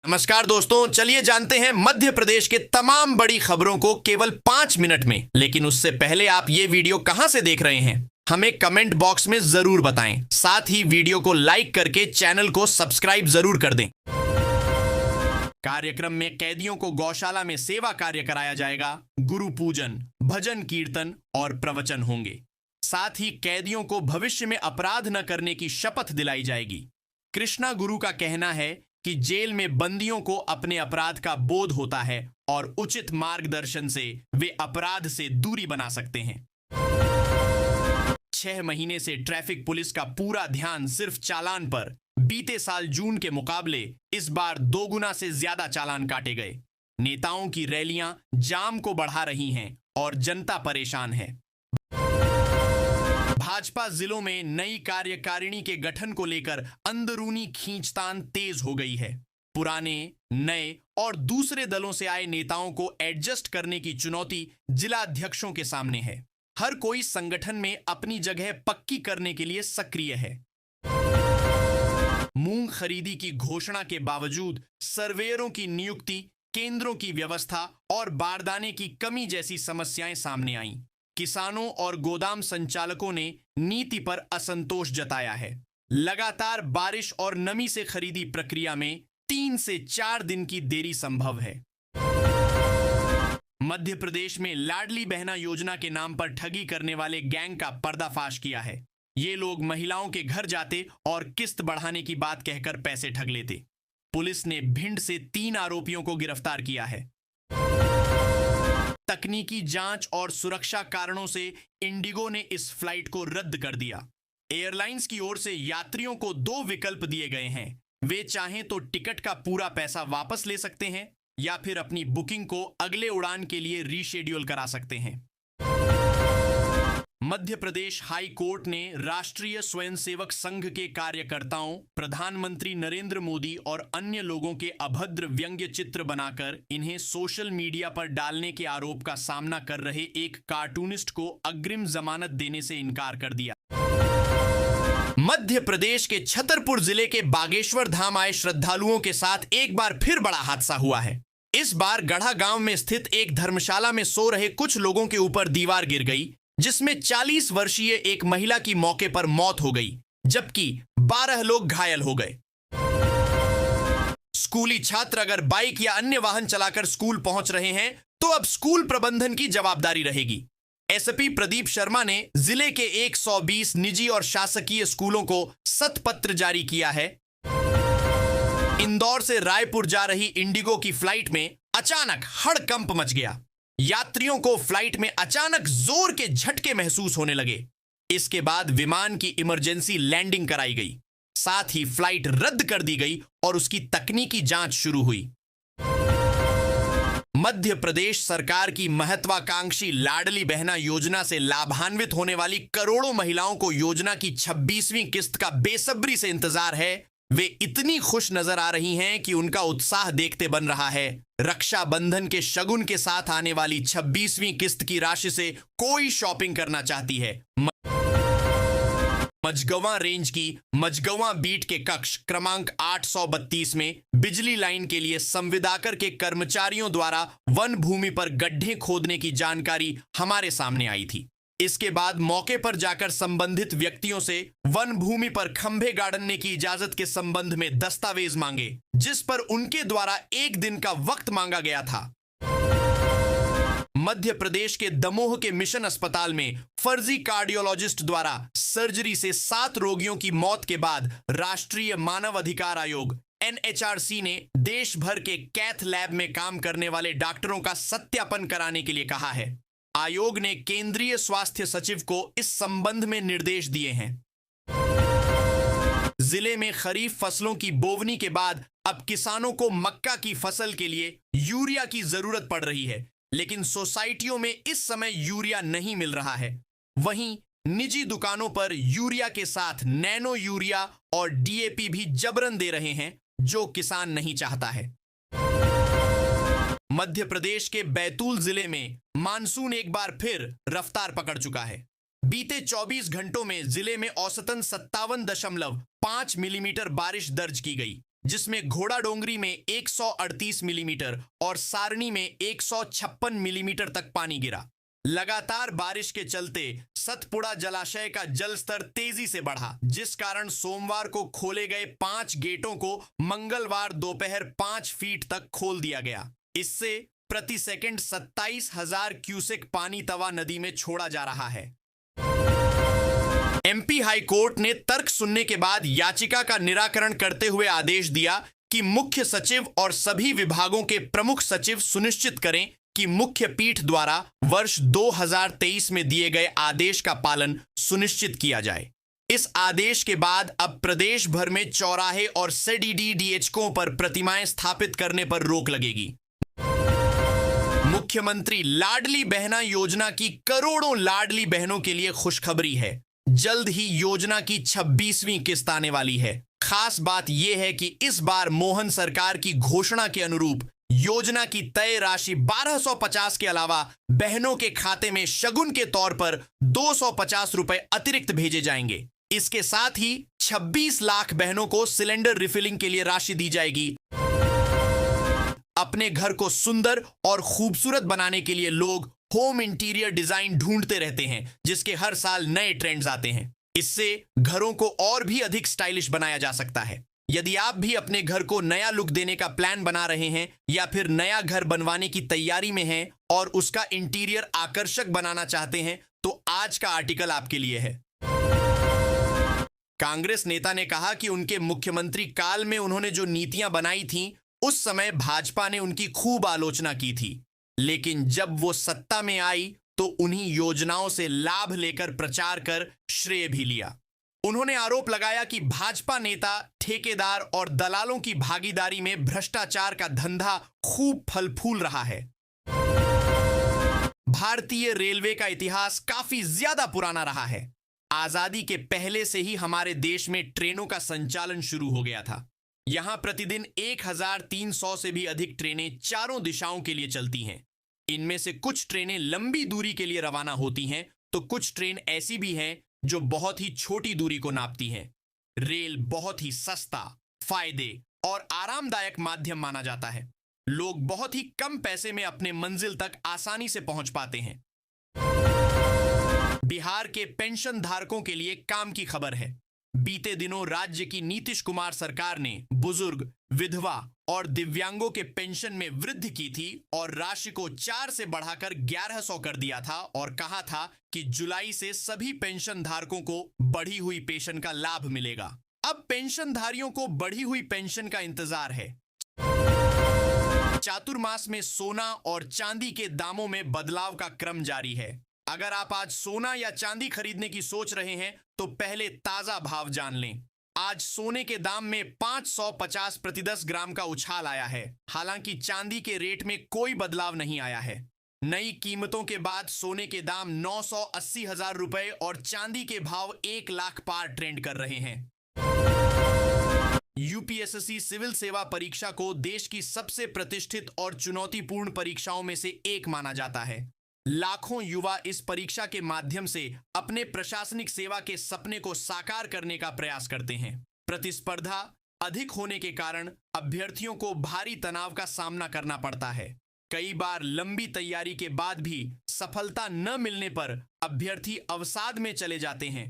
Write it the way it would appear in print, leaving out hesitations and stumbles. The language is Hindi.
नमस्कार दोस्तों, चलिए जानते हैं मध्य प्रदेश के तमाम बड़ी खबरों को केवल 5 मिनट में। लेकिन उससे पहले आप ये वीडियो कहां से देख रहे हैं, हमें कमेंट बॉक्स में जरूर बताएं। साथ ही वीडियो को लाइक करके चैनल को सब्सक्राइब जरूर कर दें। कार्यक्रम में कैदियों को गौशाला में सेवा कार्य कराया जाएगा। गुरु पूजन, भजन कीर्तन और प्रवचन होंगे। साथ ही कैदियों को भविष्य में अपराध न करने की शपथ दिलाई जाएगी। कृष्णा गुरु का कहना है कि जेल में बंदियों को अपने अपराध का बोध होता है और उचित मार्गदर्शन से वे अपराध से दूरी बना सकते हैं। 6 महीने से ट्रैफिक पुलिस का पूरा ध्यान सिर्फ चालान पर। बीते साल जून के मुकाबले इस बार 2 गुना से ज्यादा चालान काटे गए। नेताओं की रैलियां जाम को बढ़ा रही हैं और जनता परेशान है। भाजपा जिलों में नई कार्यकारिणी के गठन को लेकर अंदरूनी खींचतान तेज हो गई है। पुराने, नए और दूसरे दलों से आए नेताओं को एडजस्ट करने की चुनौती जिला अध्यक्षों के सामने है। हर कोई संगठन में अपनी जगह पक्की करने के लिए सक्रिय है। मूंग खरीदी की घोषणा के बावजूद सर्वेयरों की नियुक्ति, केंद्रों की व्यवस्था और बारदाने की कमी जैसी समस्याएं सामने आईं। किसानों और गोदाम संचालकों ने नीति पर असंतोष जताया है। लगातार बारिश और नमी से खरीदी प्रक्रिया में 3 से 4 दिन की देरी संभव है। मध्य प्रदेश में लाडली बहना योजना के नाम पर ठगी करने वाले गैंग का पर्दाफाश किया है। ये लोग महिलाओं के घर जाते और किस्त बढ़ाने की बात कहकर पैसे ठग लेते। पुलिस ने भिंड से 3 आरोपियों को गिरफ्तार किया है। तकनीकी जांच और सुरक्षा कारणों से इंडिगो ने इस फ्लाइट को रद्द कर दिया। एयरलाइंस की ओर से यात्रियों को 2 विकल्प दिए गए हैं। वे चाहें तो टिकट का पूरा पैसा वापस ले सकते हैं या फिर अपनी बुकिंग को अगले उड़ान के लिए रीशेड्यूल करा सकते हैं। मध्य प्रदेश हाई कोर्ट ने राष्ट्रीय स्वयंसेवक संघ के कार्यकर्ताओं, प्रधानमंत्री नरेंद्र मोदी और अन्य लोगों के अभद्र व्यंग्य चित्र बनाकर इन्हें सोशल मीडिया पर डालने के आरोप का सामना कर रहे एक कार्टूनिस्ट को अग्रिम जमानत देने से इनकार कर दिया। मध्य प्रदेश के छतरपुर जिले के बागेश्वर धाम आए श्रद्धालुओं के साथ एक बार फिर बड़ा हादसा हुआ है। इस बार गढ़ा गांव में स्थित एक धर्मशाला में सो रहे कुछ लोगों के ऊपर दीवार गिर गई, जिसमें 40 वर्षीय एक महिला की मौके पर मौत हो गई, जबकि 12 लोग घायल हो गए। स्कूली छात्र अगर बाइक या अन्य वाहन चलाकर स्कूल पहुंच रहे हैं तो अब स्कूल प्रबंधन की जवाबदारी रहेगी। एसपी प्रदीप शर्मा ने जिले के 120 निजी और शासकीय स्कूलों को सत्पत्र जारी किया है। इंदौर से रायपुर जा रही इंडिगो की फ्लाइट में अचानक हड़कंप मच गया। यात्रियों को फ्लाइट में अचानक जोर के झटके महसूस होने लगे। इसके बाद विमान की इमरजेंसी लैंडिंग कराई गई। साथ ही फ्लाइट रद्द कर दी गई और उसकी तकनीकी जांच शुरू हुई। मध्य प्रदेश सरकार की महत्वाकांक्षी लाडली बहना योजना से लाभान्वित होने वाली करोड़ों महिलाओं को योजना की 26वीं किस्त का बेसब्री से इंतजार है। वे इतनी खुश नजर आ रही हैं कि उनका उत्साह देखते बन रहा है। रक्षाबंधन के शगुन के साथ आने वाली 26वीं किस्त की राशि से कोई शॉपिंग करना चाहती है। मझगवां रेंज की मझगवां बीट के कक्ष क्रमांक 832 में बिजली लाइन के लिए संविदाकर के कर्मचारियों द्वारा वन भूमि पर गड्ढे खोदने की जानकारी हमारे सामने आई थी। इसके बाद मौके पर जाकर संबंधित व्यक्तियों से वन भूमि पर खंभे गाड़ने की इजाजत के संबंध में दस्तावेज मांगे, जिस पर उनके द्वारा 1 दिन का वक्त मांगा गया था। मध्य प्रदेश के दमोह के मिशन अस्पताल में फर्जी कार्डियोलॉजिस्ट द्वारा सर्जरी से 7 रोगियों की मौत के बाद राष्ट्रीय मानव अधिकार आयोग NHRC ने देश भर के कैथ लैब में काम करने वाले डॉक्टरों का सत्यापन कराने के लिए कहा है। आयोग ने केंद्रीय स्वास्थ्य सचिव को इस संबंध में निर्देश दिए हैं। जिले में खरीफ फसलों की बोवनी के बाद अब किसानों को मक्का की फसल के लिए यूरिया की जरूरत पड़ रही है, लेकिन सोसाइटियों में इस समय यूरिया नहीं मिल रहा है। वहीं निजी दुकानों पर यूरिया के साथ नैनो यूरिया और DAP भी जबरन दे रहे हैं, जो किसान नहीं चाहता है। मध्य प्रदेश के बैतूल जिले में मानसून एक बार फिर रफ्तार पकड़ चुका है। बीते 24 घंटों में जिले में औसतन 57.5 मिलीमीटर बारिश दर्ज की गई। जिसमें घोड़ाडोंगरी में 138 मिलीमीटर और सारणी में 156 मिलीमीटर तक पानी गिरा। लगातार बारिश के चलते सतपुड़ा जलाशय का जल स्तर तेजी से बढ़ा, जिस कारण सोमवार को खोले गए 5 गेटों को मंगलवार दोपहर 5 फीट तक खोल दिया गया। इससे प्रति सेकंड 27,000 क्यूसेक पानी तवा नदी में छोड़ा जा रहा है। एमपी हाई कोर्ट ने तर्क सुनने के बाद याचिका का निराकरण करते हुए आदेश दिया कि मुख्य सचिव और सभी विभागों के प्रमुख सचिव सुनिश्चित करें कि मुख्य पीठ द्वारा वर्ष 2023 में दिए गए आदेश का पालन सुनिश्चित किया जाए। इस आदेश के बाद अब प्रदेश भर में चौराहे और सीडीडीडीएचकों पर प्रतिमाएं स्थापित करने पर रोक लगेगी। मुख्यमंत्री लाडली बहना योजना की करोड़ों लाडली बहनों के लिए खुशखबरी है। जल्द ही योजना की 26वीं किस्त आने वाली है। खास बात यह है कि इस बार मोहन सरकार की घोषणा के अनुरूप योजना की तय राशि 1250 के अलावा बहनों के खाते में शगुन के तौर पर 250 रुपए अतिरिक्त भेजे जाएंगे। इसके साथ ही 26 लाख बहनों को सिलेंडर रिफिलिंग के लिए राशि दी जाएगी। अपने घर को सुंदर और खूबसूरत बनाने के लिए लोग होम इंटीरियर डिजाइन ढूंढते रहते हैं, जिसके हर साल नए ट्रेंड्स आते हैं। इससे घरों को और भी अधिक स्टाइलिश बनाया जा सकता है। यदि आप भी अपने घर को नया लुक देने का प्लान बना रहे हैं या फिर नया घर बनवाने की तैयारी में हैं और उसका इंटीरियर आकर्षक बनाना चाहते हैं, तो आज का आर्टिकल आपके लिए है। कांग्रेस नेता ने कहा कि उनके मुख्यमंत्री काल में उन्होंने जो नीतियां बनाई थीं, उस समय भाजपा ने उनकी खूब आलोचना की थी, लेकिन जब वो सत्ता में आई तो उन्हीं योजनाओं से लाभ लेकर प्रचार कर श्रेय भी लिया। उन्होंने आरोप लगाया कि भाजपा नेता ठेकेदार और दलालों की भागीदारी में भ्रष्टाचार का धंधा खूब फल फूल रहा है। भारतीय रेलवे का इतिहास काफी ज्यादा पुराना रहा है। आजादी के पहले से ही हमारे देश में ट्रेनों का संचालन शुरू हो गया था। यहां प्रतिदिन 1300 से भी अधिक ट्रेनें चारों दिशाओं के लिए चलती हैं। इनमें से कुछ ट्रेनें लंबी दूरी के लिए रवाना होती हैं, तो कुछ ट्रेन ऐसी भी हैं जो बहुत ही छोटी दूरी को नापती हैं। रेल बहुत ही सस्ता, फायदे और आरामदायक माध्यम माना जाता है। लोग बहुत ही कम पैसे में अपने मंजिल तक आसानी से पहुंच पाते हैं। बिहार के पेंशन धारकों के लिए काम की खबर है। बीते दिनों राज्य की नीतीश कुमार सरकार ने बुजुर्ग, विधवा और दिव्यांगों के पेंशन में वृद्धि की थी और राशि को 4 से बढ़ाकर 1100 कर दिया था और कहा था कि जुलाई से सभी पेंशन धारकों को बढ़ी हुई पेंशन का लाभ मिलेगा। अब पेंशनधारियों को बढ़ी हुई पेंशन का इंतजार है। चातुर्मास में सोना और चांदी के दामों में बदलाव का क्रम जारी है। अगर आप आज सोना या चांदी खरीदने की सोच रहे हैं तो पहले ताजा भाव जान लें। आज सोने के दाम में 550 प्रति 10 ग्राम का उछाल आया है। हालांकि चांदी के रेट में कोई बदलाव नहीं आया है। नई कीमतों के बाद सोने के दाम 980,000 रुपए और चांदी के भाव 1 लाख पार ट्रेंड कर रहे हैं। यूपीएससी सिविल सेवा परीक्षा को देश की सबसे प्रतिष्ठित और चुनौतीपूर्ण परीक्षाओं में से एक माना जाता है। लाखों युवा इस परीक्षा के माध्यम से अपने प्रशासनिक सेवा के सपने को साकार करने का प्रयास करते हैं। प्रतिस्पर्धा अधिक होने के कारण अभ्यर्थियों को भारी तनाव का सामना करना पड़ता है। कई बार लंबी तैयारी के बाद भी सफलता न मिलने पर अभ्यर्थी अवसाद में चले जाते हैं